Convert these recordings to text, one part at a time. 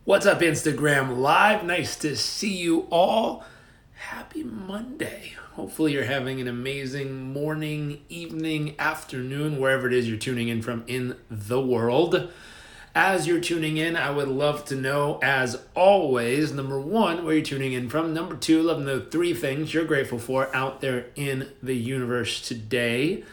What's up, Instagram Live? Nice to see you all. Happy Monday. Hopefully, you're having an amazing morning, evening, afternoon, wherever it is you're tuning in from in the world. As you're tuning in, I would love to know, as always, number one, where you're tuning in from. Number two, love to know three things you're grateful for out there in the universe today.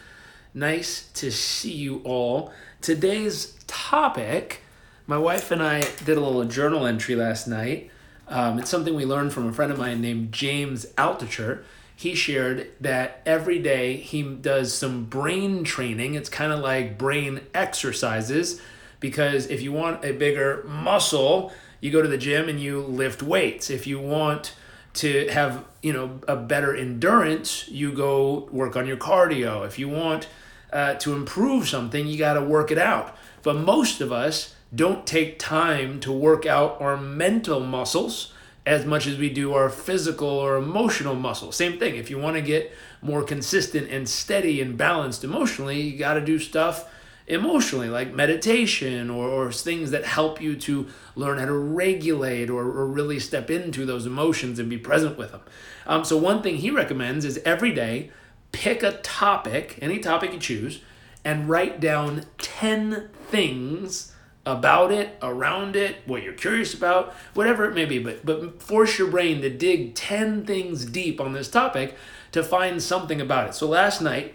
Nice to see you all. Today's topic, my wife and I did a little journal entry last night. It's something we learned from a friend of mine named James Altucher. He shared that every day he does some brain training. It's kind of like brain exercises, because if you want a bigger muscle, you go to the gym and you lift weights. If you want to have, a better endurance, you go work on your cardio. If you want to improve something, you got to work it out. But most of us don't take time to work out our mental muscles as much as we do our physical or emotional muscles. Same thing. If you want to get more consistent and steady and balanced emotionally, you got to do stuff emotionally, like meditation or things that help you to learn how to regulate or really step into those emotions and be present with them. So one thing he recommends is every day, pick a topic, any topic you choose, and write down 10 things about it, around it, what you're curious about, whatever it may be. But force your brain to dig 10 things deep on this topic to find something about it. So last night,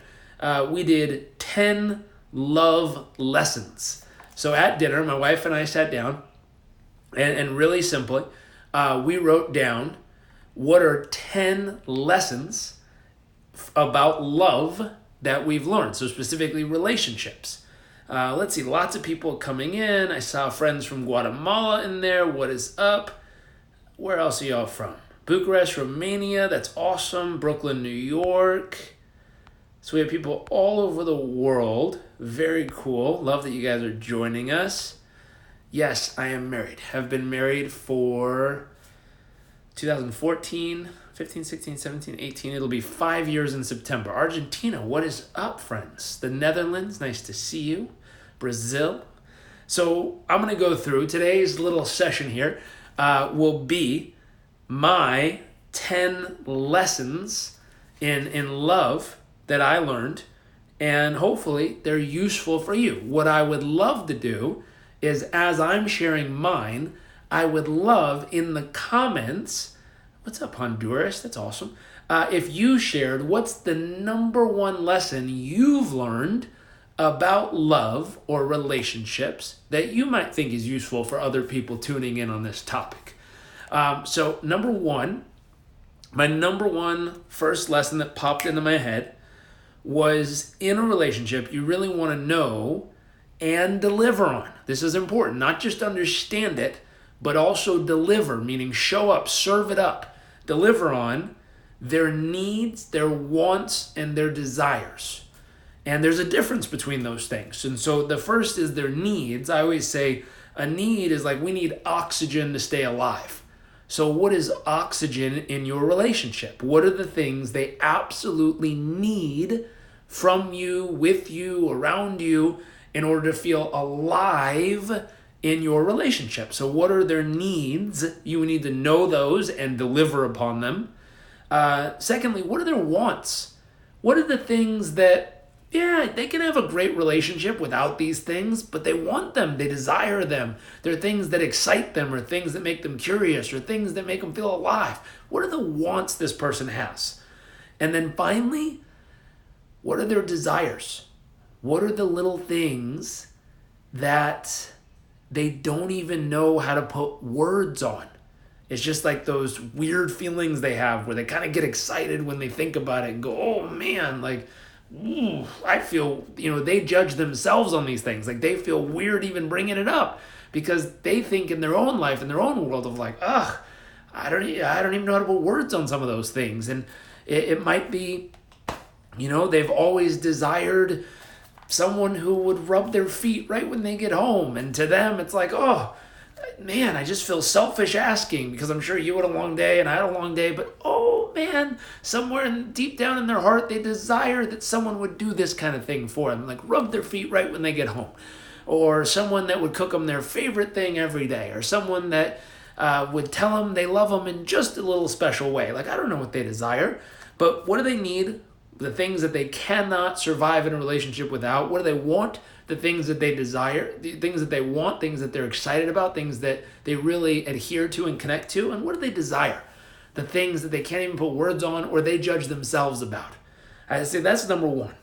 we did 10 love lessons. So at dinner, my wife and I sat down, and really simply, we wrote down what are 10 lessons about love that we've learned. So specifically relationships. Let's see, lots of people coming in. I saw friends from Guatemala in there. What is up? Where else are y'all from? Bucharest, Romania. That's awesome. Brooklyn, New York. So we have people all over the world. Very cool. Love that you guys are joining us. Yes, I am married. Have been married for 2014, 15, 16, 17, 18. It'll be 5 years in September. Argentina, what is up, friends? The Netherlands, nice to see you. Brazil. So I'm going to go through today's little session here. Will be my 10 lessons in love that I learned, and hopefully they're useful for you. What I would love to do is, as I'm sharing mine, I would love in the comments, what's up, Honduras? That's awesome. If you shared what's the number one lesson you've learned about love or relationships that you might think is useful for other people tuning in on this topic. So number one, my number one first lesson that popped into my head was, in a relationship, you really want to know and deliver on. This is important. Not just understand it, but also deliver, meaning show up, serve it up, deliver on their needs, their wants, and their desires. And there's a difference between those things. And so the first is their needs. I always say a need is like we need oxygen to stay alive. So what is oxygen in your relationship? What are the things they absolutely need from you, with you, around you, in order to feel alive in your relationship? So what are their needs? You need to know those and deliver upon them. Secondly, what are their wants? What are the things that, they can have a great relationship without these things, but they want them, they desire them. They're things that excite them, or things that make them curious, or things that make them feel alive. What are the wants this person has? And then finally, what are their desires? What are the little things that they don't even know how to put words on? It's just like those weird feelings they have where they kind of get excited when they think about it and go, oh man, like, ooh, I feel, they judge themselves on these things. Like they feel weird even bringing it up because they think in their own life, in their own world of like, I don't even know how to put words on some of those things. And it might be, they've always desired someone who would rub their feet right when they get home. And to them, it's like, oh, man, I just feel selfish asking because I'm sure you had a long day and I had a long day. But, oh, man, somewhere deep down in their heart, they desire that someone would do this kind of thing for them, like rub their feet right when they get home. or someone that would cook them their favorite thing every day, or someone that would tell them they love them in just a little special way. Like, I don't know what they desire, but what do they need? The things that they cannot survive in a relationship without. What do they want? The things that they desire, the things that they want, things that they're excited about, things that they really adhere to and connect to. And what do they desire? The things that they can't even put words on or they judge themselves about. I say that's number one.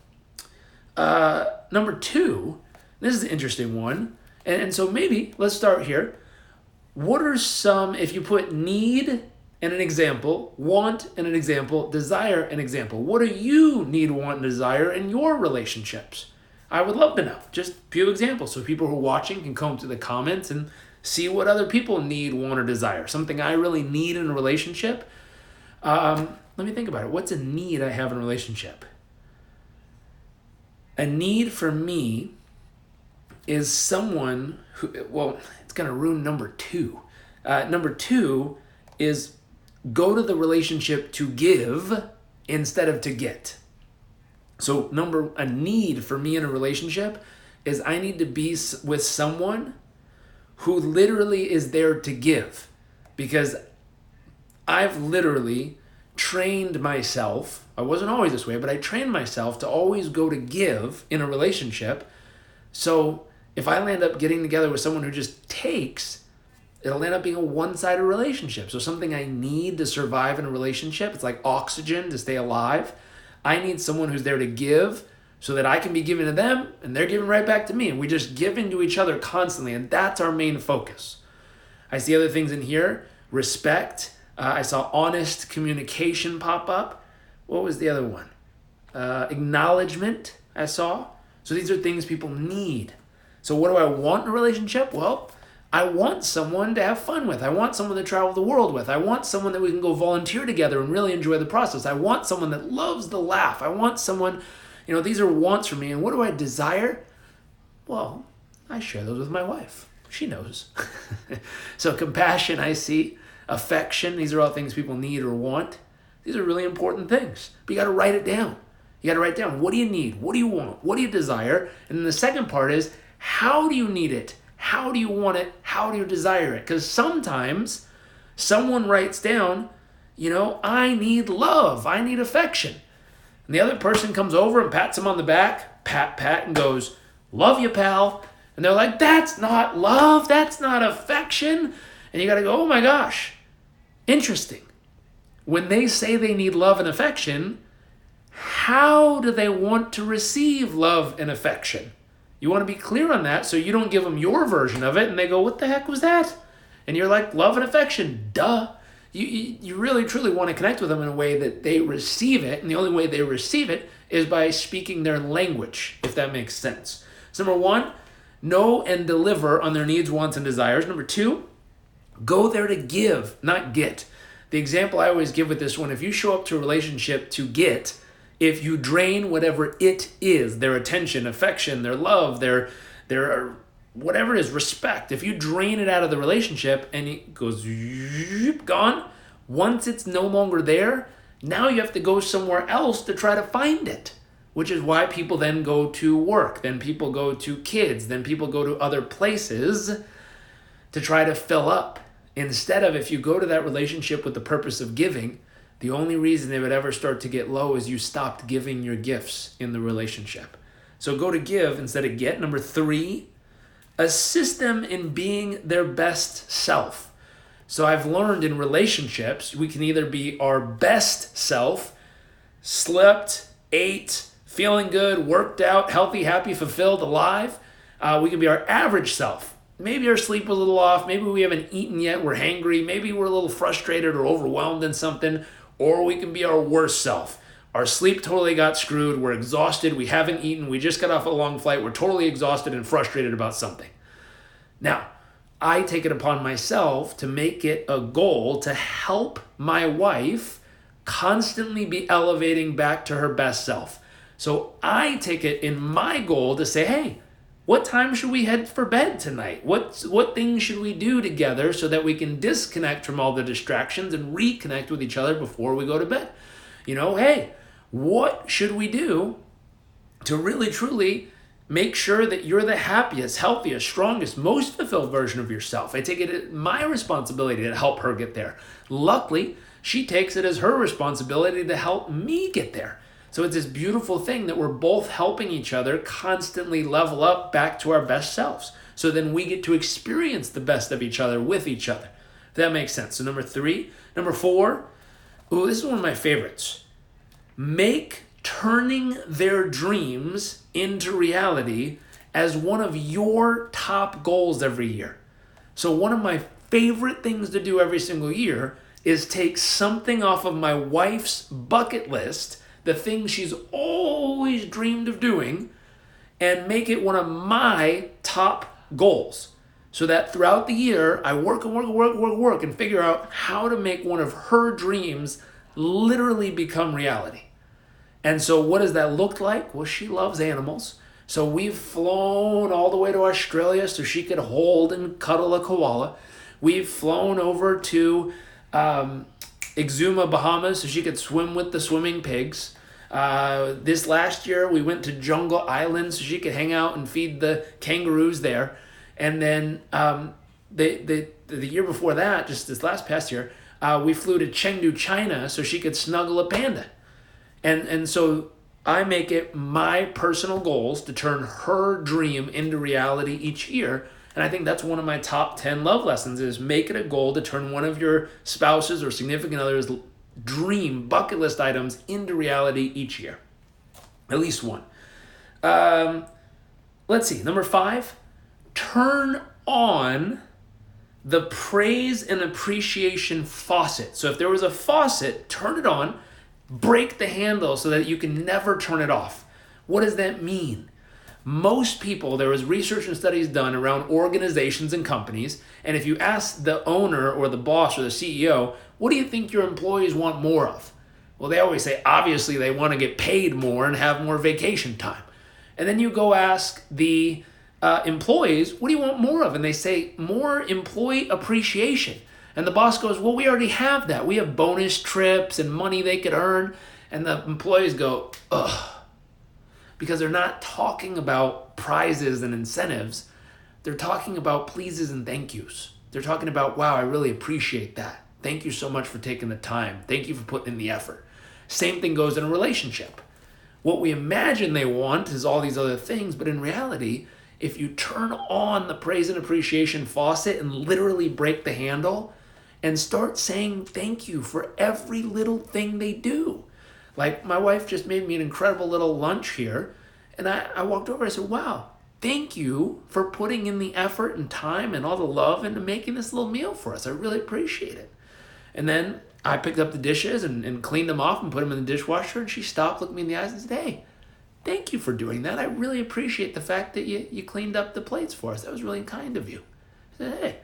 Number two, this is an interesting one. And so maybe let's start here. What are some, if you put need and an example, want and an example, desire and example, what do you need, want, and desire in your relationships? I would love to know. Just a few examples so people who are watching can come to the comments and see what other people need, want, or desire. Something I really need in a relationship. Let me think about it. What's a need I have in a relationship? A need for me is someone who, well, it's going to ruin number two. Number two is go to the relationship to give instead of to get. So a need for me in a relationship is I need to be with someone who literally is there to give, because I've literally trained myself. I wasn't always this way, but I trained myself to always go to give in a relationship. So if I land up getting together with someone who just takes, it'll end up being a one-sided relationship. So something I need to survive in a relationship, it's like oxygen to stay alive. I need someone who's there to give so that I can be giving to them and they're giving right back to me. And we just give into each other constantly. And that's our main focus. I see other things in here. Respect. I saw honest communication pop up. What was the other one? Acknowledgement I saw. So these are things people need. So what do I want in a relationship? Well, I want someone to have fun with. I want someone to travel the world with. I want someone that we can go volunteer together and really enjoy the process. I want someone that loves the laugh. I want someone, these are wants for me. And what do I desire? Well, I share those with my wife. She knows. So compassion, I see. Affection, these are all things people need or want. These are really important things. But you got to write it down. You got to write down, what do you need? What do you want? What do you desire? And then the second part is, how do you need it? How do you want it? How do you desire it? Because sometimes someone writes down, I need love. I need affection. And the other person comes over and pats him on the back, pat, and goes, love you, pal. And they're like, that's not love. That's not affection. And you got to go, oh my gosh, interesting. When they say they need love and affection, how do they want to receive love and affection? You want to be clear on that so you don't give them your version of it and they go, what the heck was that? And you're like, love and affection, duh. You really, truly want to connect with them in a way that they receive it. And the only way they receive it is by speaking their language, if that makes sense. So number one, know and deliver on their needs, wants, and desires. Number two, go there to give, not get. The example I always give with this one, if you show up to a relationship to get, if you drain whatever it is, their attention, affection, their love, their whatever it is, respect, if you drain it out of the relationship and it goes gone, once it's no longer there, now you have to go somewhere else to try to find it, which is why people then go to work, then people go to kids, then people go to other places to try to fill up. Instead of, if you go to that relationship with the purpose of giving, the only reason it would ever start to get low is you stopped giving your gifts in the relationship. So go to give instead of get. Number three, assist them in being their best self. So I've learned in relationships, we can either be our best self, slept, ate, feeling good, worked out, healthy, happy, fulfilled, alive. We can be our average self. Maybe our sleep was a little off. Maybe we haven't eaten yet. We're hangry. Maybe we're a little frustrated or overwhelmed in something. Or we can be our worst self. Our sleep totally got screwed. We're exhausted. We haven't eaten. We just got off a long flight. We're totally exhausted and frustrated about something. Now, I take it upon myself to make it a goal to help my wife constantly be elevating back to her best self. So I take it in my goal to say, hey, what time should we head for bed tonight? What things should we do together so that we can disconnect from all the distractions and reconnect with each other before we go to bed? Hey, what should we do to really, truly make sure that you're the happiest, healthiest, strongest, most fulfilled version of yourself. I take it as my responsibility to help her get there. Luckily, she takes it as her responsibility to help me get there. So it's this beautiful thing that we're both helping each other constantly level up back to our best selves. So then we get to experience the best of each other with each other. If that makes sense. So number 4, this is one of my favorites. Make turning their dreams into reality as one of your top goals every year. So one of my favorite things to do every single year is take something off of my wife's bucket list, the thing she's always dreamed of doing, and make it one of my top goals. So that throughout the year, I work and figure out how to make one of her dreams literally become reality. And so what does that look like? Well, she loves animals. So we've flown all the way to Australia so she could hold and cuddle a koala. We've flown over to Exuma, Bahamas so she could swim with the swimming pigs. This last year, we went to Jungle Island so she could hang out and feed the kangaroos there. And then the year before that, just this past year, we flew to Chengdu, China so she could snuggle a panda. And so I make it my personal goals to turn her dream into reality each year. And I think that's one of my top 10 love lessons is make it a goal to turn one of your spouses or significant others' dream bucket list items into reality each year. At least one. Let's see. Number 5, turn on the praise and appreciation faucet. So if there was a faucet, turn it on. Break the handle so that you can never turn it off. What does that mean? Most people, there was research and studies done around organizations and companies, and if you ask the owner or the boss or the CEO, what do you think your employees want more of? Well, they always say, obviously, they want to get paid more and have more vacation time. And then you go ask the employees, what do you want more of? And they say, more employee appreciation. And the boss goes, well, we already have that. We have bonus trips and money they could earn. And the employees go, ugh. Because they're not talking about prizes and incentives. They're talking about pleases and thank yous. They're talking about, wow, I really appreciate that. Thank you so much for taking the time. Thank you for putting in the effort. Same thing goes in a relationship. What we imagine they want is all these other things, but in reality, if you turn on the praise and appreciation faucet and literally break the handle and start saying thank you for every little thing they do. Like my wife just made me an incredible little lunch here, and I walked over and I said, wow, thank you for putting in the effort and time and all the love into making this little meal for us. I really appreciate it. And then I picked up the dishes and cleaned them off and put them in the dishwasher, and she stopped, looked me in the eyes and said, hey, thank you for doing that. I really appreciate the fact that you cleaned up the plates for us. That was really kind of you. I said, hey.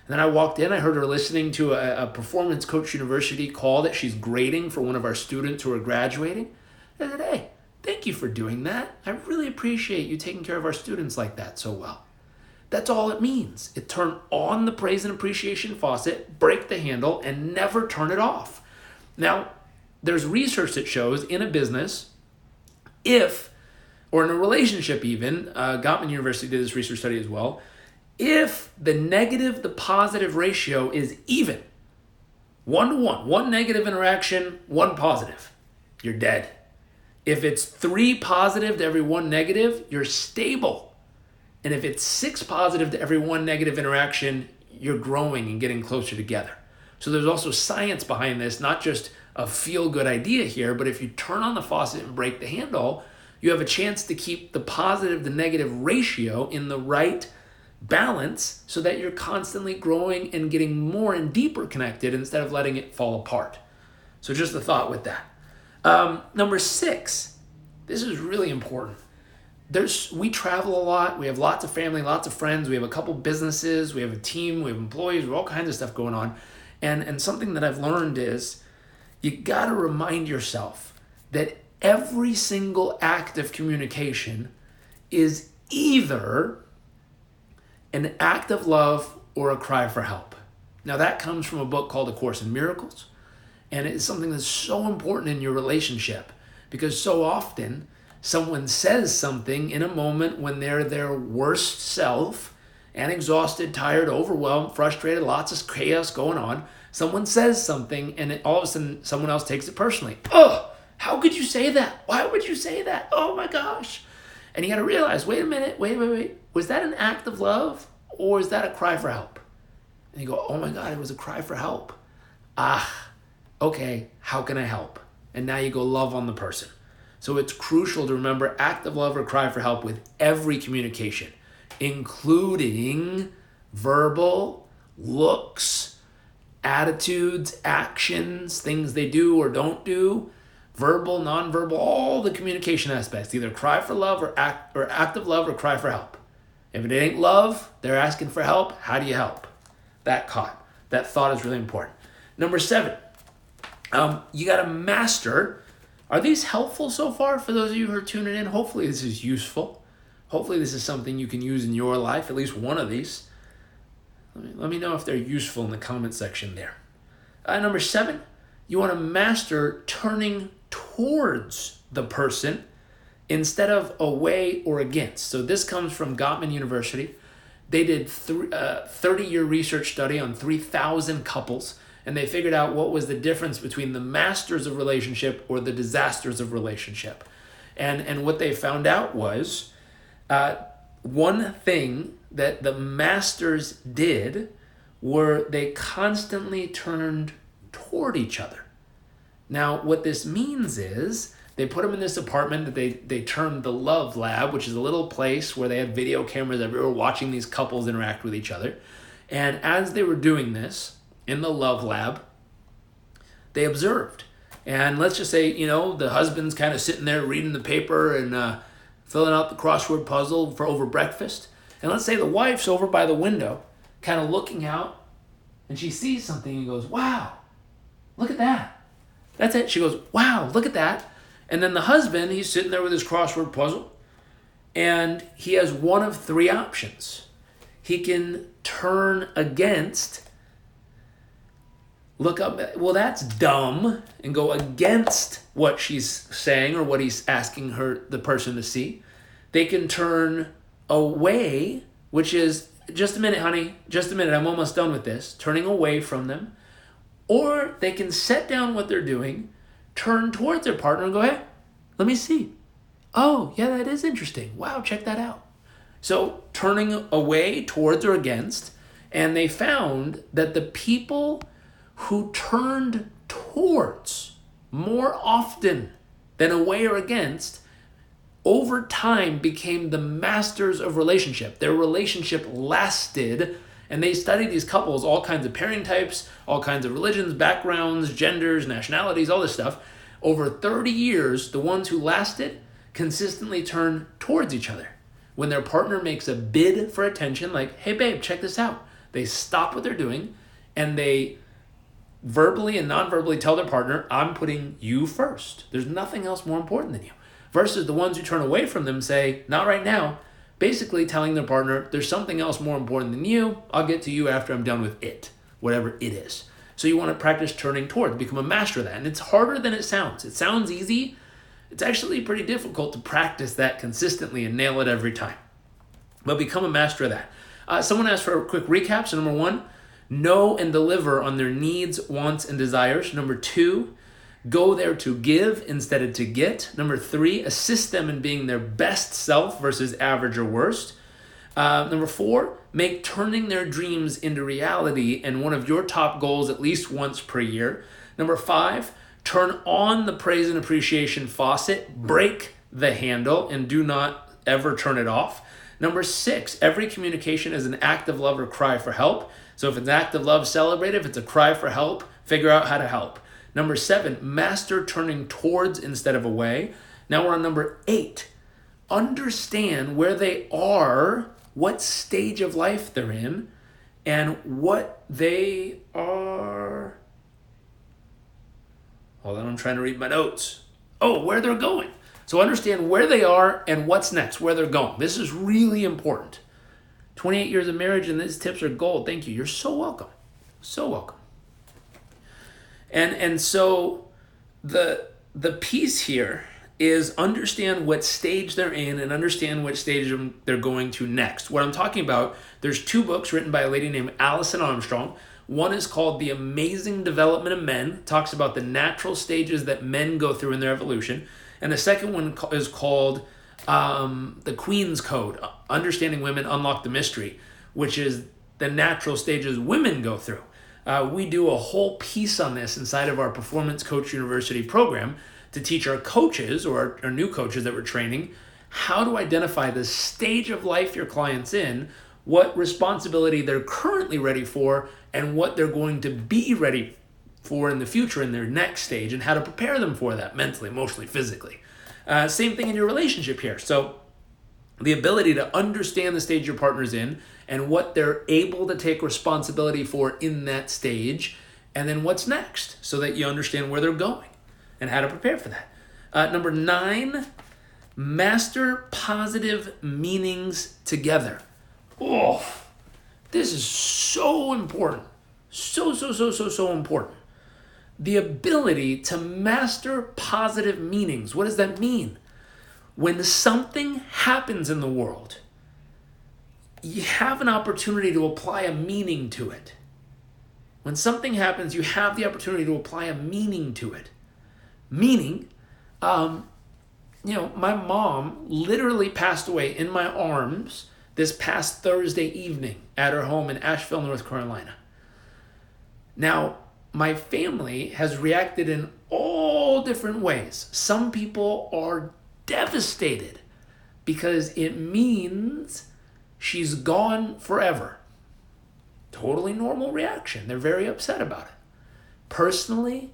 And then I walked in, I heard her listening to a Performance Coach University call that she's grading for one of our students who are graduating. I said, hey, thank you for doing that. I really appreciate you taking care of our students like that so well. That's all it means. It turn on the praise and appreciation faucet, break the handle, and never turn it off. Now, there's research that shows in a business, or in a relationship even, Gottman University did this research study as well, if the negative to positive ratio is even, 1-to-1, one negative interaction, one positive, you're dead. If it's 3 positive to every 1 negative, you're stable. And if it's 6 positive to every 1 negative interaction, you're growing and getting closer together. So there's also science behind this, not just a feel-good idea here, but if you turn on the faucet and break the handle, you have a chance to keep the positive to negative ratio in the right balance so that you're constantly growing and getting more and deeper connected instead of letting it fall apart. So just a thought with that. Number 6, this is really important. We travel a lot. We have lots of family, lots of friends. We have a couple businesses. We have a team. We have employees. We have all kinds of stuff going on. And something that I've learned is you got to remind yourself that every single act of communication is either an act of love or a cry for help. Now that comes from a book called A Course in Miracles, and it is something that's so important in your relationship because so often someone says something in a moment when they're their worst self and exhausted, tired, overwhelmed, frustrated, lots of chaos going on. Someone says something and all of a sudden someone else takes it personally. Oh, how could you say that? Why would you say that? Oh my gosh. And you got to realize, wait a minute, wait. Was that an act of love or is that a cry for help? And you go, oh my God, it was a cry for help. Okay, how can I help? And now you go love on the person. So it's crucial to remember act of love or cry for help with every communication, including verbal, looks, attitudes, actions, things they do or don't do, verbal, nonverbal, all the communication aspects, either cry for love or act of love or cry for help. If it ain't love, they're asking for help. How do you help? That thought is really important. Number 7, you got to master. Are these helpful so far for those of you who are tuning in? Hopefully this is useful. Hopefully this is something you can use in your life, at least one of these. Let me know if they're useful in the comment section there. Number 7, you want to master turning towards the person instead of away or against. So this comes from Gottman University. They did 30-year research study on 3,000 couples, and they figured out what was the difference between the masters of relationship or the disasters of relationship. And what they found out was one thing that the masters did were they constantly turned toward each other. Now, what this means is they put them in this apartment that they termed the Love Lab, which is a little place where they had video cameras everywhere watching these couples interact with each other. And as they were doing this in the Love Lab, they observed. And let's just say, the husband's kind of sitting there reading the paper and filling out the crossword puzzle for over breakfast. And let's say the wife's over by the window, kind of looking out, and she sees something and goes, wow, look at that. That's it. She goes, wow, look at that. And then the husband, he's sitting there with his crossword puzzle, and he has one of 3 options. He can turn against, look up, well, that's dumb, and go against what she's saying or what he's asking the person to see. They can turn away, which is, just a minute, honey, just a minute, I'm almost done with this, turning away from them. Or they can set down what they're doing, turn towards their partner and go, hey, let me see. Oh, yeah, that is interesting. Wow, check that out. So turning away, towards, or against. And they found that the people who turned towards more often than away or against, over time became the masters of relationship. Their relationship lasted. And they studied these couples, all kinds of pairing types, all kinds of religions, backgrounds, genders, nationalities, all this stuff. Over 30 years, the ones who lasted consistently turned towards each other. When their partner makes a bid for attention, like, hey babe, check this out. They stop what they're doing and they verbally and non-verbally tell their partner, I'm putting you first. There's nothing else more important than you. Versus the ones who turn away from them say, not right now. Basically telling their partner, there's something else more important than you. I'll get to you after I'm done with it, whatever it is. So you want to practice turning toward, become a master of that. And it's harder than it sounds. It sounds easy. It's actually pretty difficult to practice that consistently and nail it every time. But become a master of that. Someone asked for a quick recap. So number 1, know and deliver on their needs, wants, and desires. Number 2, go there to give instead of to get. Number 3, assist them in being their best self versus average or worst. Number 4, make turning their dreams into reality and one of your top goals at least once per year. Number 5, turn on the praise and appreciation faucet, break the handle, and do not ever turn it off. Number 6, every communication is an act of love or cry for help. So if it's an act of love, celebrate it. If it's a cry for help, figure out how to help. Number 7, master turning towards instead of away. Now we're on number 8. Understand where they are, what stage of life they're in, and what they are. Hold on, I'm trying to read my notes. Oh, where they're going. So understand where they are and what's next, where they're going. This is really important. 28 years of marriage and these tips are gold. Thank you. You're so welcome. So welcome. And so the piece here is understand what stage they're in and understand what stage they're going to next. What I'm talking about, there's 2 books written by a lady named Alison Armstrong. One is called The Amazing Development of Men, talks about the natural stages that men go through in their evolution. And the second one is called The Queen's Code, Understanding Women, Unlock the Mystery, which is the natural stages women go through. We do a whole piece on this inside of our Performance Coach University program to teach our coaches or our new coaches that we're training how to identify the stage of life your client's in, what responsibility they're currently ready for, and what they're going to be ready for in the future in their next stage, and how to prepare them for that mentally, emotionally, physically. Same thing in your relationship here. So the ability to understand the stage your partner's in and what they're able to take responsibility for in that stage, and then what's next, so that you understand where they're going and how to prepare for that. Number 9, master positive meanings together. Oh, this is so important. So important. The ability to master positive meanings. What does that mean? When something happens in the world, you have an opportunity to apply a meaning to it. When something happens, you have the opportunity to apply a meaning to it. Meaning, my mom literally passed away in my arms this past Thursday evening at her home in Asheville, North Carolina. Now, my family has reacted in all different ways. Some people are devastated because it means she's gone forever. Totally normal reaction. They're very upset about it. Personally,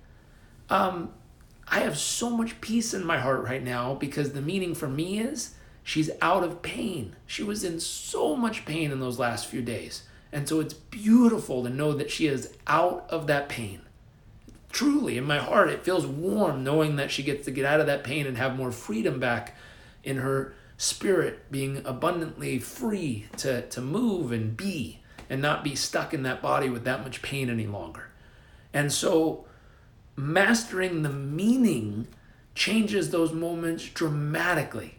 I have so much peace in my heart right now because the meaning for me is she's out of pain. She was in so much pain in those last few days. And so it's beautiful to know that she is out of that pain. Truly, in my heart, it feels warm knowing that she gets to get out of that pain and have more freedom back in her spirit, being abundantly free to move and be and not be stuck in that body with that much pain any longer. And so mastering the meaning changes those moments dramatically.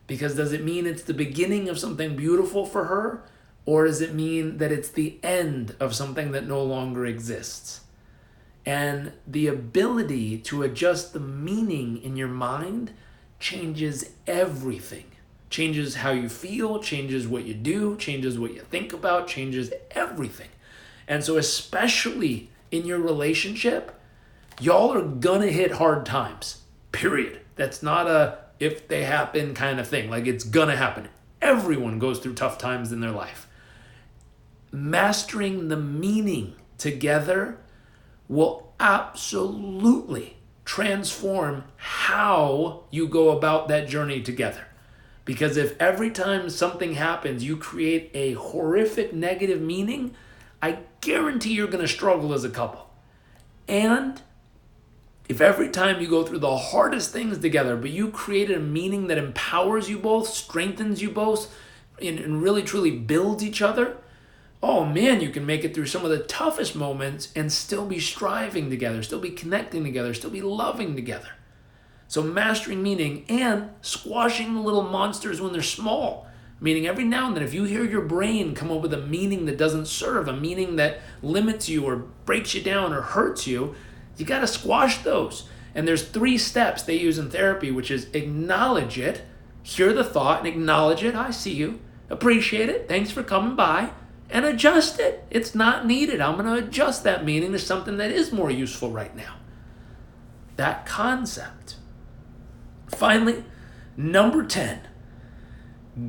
Because does it mean it's the beginning of something beautiful for her? Or does it mean that it's the end of something that no longer exists? And the ability to adjust the meaning in your mind changes everything. Changes how you feel, changes what you do, changes what you think about, changes everything. And so especially in your relationship, y'all are gonna hit hard times, period. That's not a if they happen kind of thing. Like, it's gonna happen. Everyone goes through tough times in their life. Mastering the meaning together will absolutely transform how you go about that journey together. Because if every time something happens, you create a horrific negative meaning, I guarantee you're gonna struggle as a couple. And if every time you go through the hardest things together, but you created a meaning that empowers you both, strengthens you both, and really truly builds each other, oh man, you can make it through some of the toughest moments and still be striving together, still be connecting together, still be loving together. So mastering meaning and squashing the little monsters when they're small. Meaning every now and then, if you hear your brain come up with a meaning that doesn't serve, a meaning that limits you or breaks you down or hurts you, you got to squash those. And there's 3 steps they use in therapy, which is acknowledge it, hear the thought and acknowledge it. I see you. Appreciate it. Thanks for coming by. And adjust it. It's not needed. I'm going to adjust that meaning to something that is more useful right now. That concept. Finally, number 10.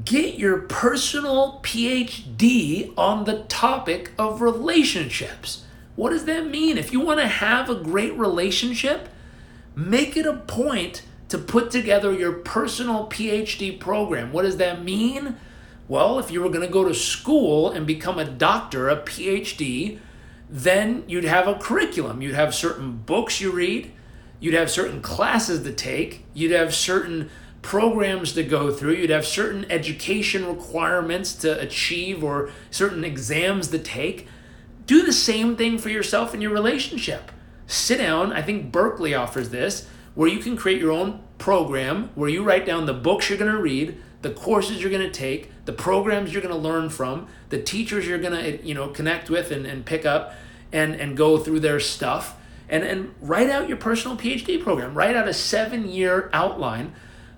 Get your personal PhD on the topic of relationships. What does that mean? If you want to have a great relationship, make it a point to put together your personal PhD program. What does that mean? Well, if you were going to go to school and become a doctor, a PhD, then you'd have a curriculum. You'd have certain books you read. You'd have certain classes to take. You'd have certain programs to go through. You'd have certain education requirements to achieve or certain exams to take. Do the same thing for yourself in your relationship. Sit down. I think Berkeley offers this, where you can create your own program where you write down the books you're going to read, the courses you're going to take, the programs you're going to learn from, the teachers you're going to connect with and pick up and go through their stuff, and write out your personal PhD program. Write out a 7-year outline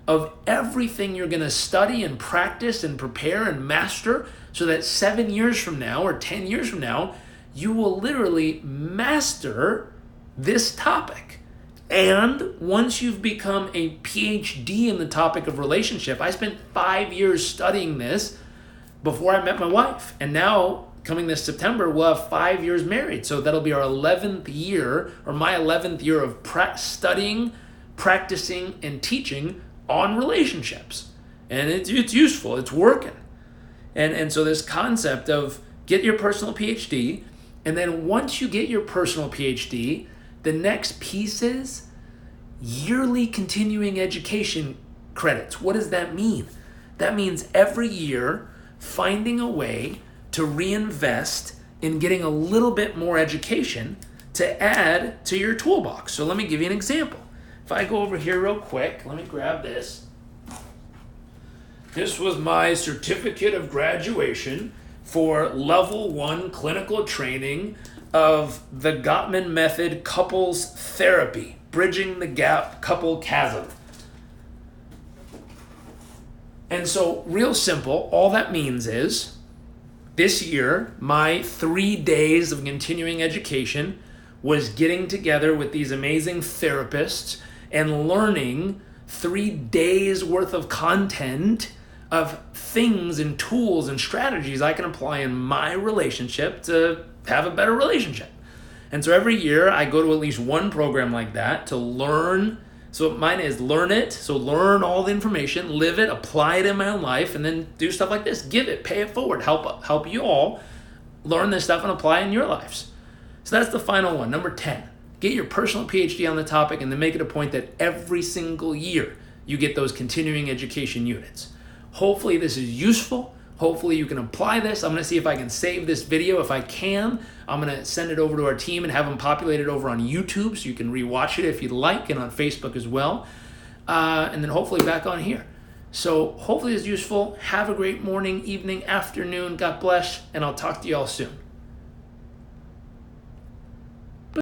of everything you're going to study and practice and prepare and master, so that 7 years from now or 10 years from now, you will literally master this topic. And once you've become a PhD in the topic of relationship, I spent 5 years studying this before I met my wife. And now, coming this September, we'll have 5 years married. So that'll be our 11th year, or my 11th year of studying, practicing, and teaching on relationships. And it's useful, it's working. And so this concept of get your personal PhD, and then once you get your personal PhD, the next piece is yearly continuing education credits. What does that mean? That means every year finding a way to reinvest in getting a little bit more education to add to your toolbox. So let me give you an example. If I go over here real quick, let me grab this. This was my certificate of graduation for level 1 clinical training of the Gottman Method Couples Therapy, Bridging the Gap Couple Chasm. And so, real simple, all that means is, this year, my 3 days of continuing education was getting together with these amazing therapists and learning 3 days worth of content of things and tools and strategies I can apply in my relationship to have a better relationship. And so every year I go to at least one program like that to learn. So mine is learn it. So learn all the information, live it, apply it in my own life, and then do stuff like this. Give it, pay it forward, help you all learn this stuff and apply it in your lives. So that's the final one, number 10. Get your personal PhD on the topic, and then make it a point that every single year you get those continuing education units. Hopefully this is useful. Hopefully you can apply this. I'm going to see if I can save this video. If I can, I'm going to send it over to our team and have them populate it over on YouTube so you can rewatch it if you'd like, and on Facebook as well. And then hopefully back on here. So hopefully it's useful. Have a great morning, evening, afternoon. God bless, and I'll talk to you all soon.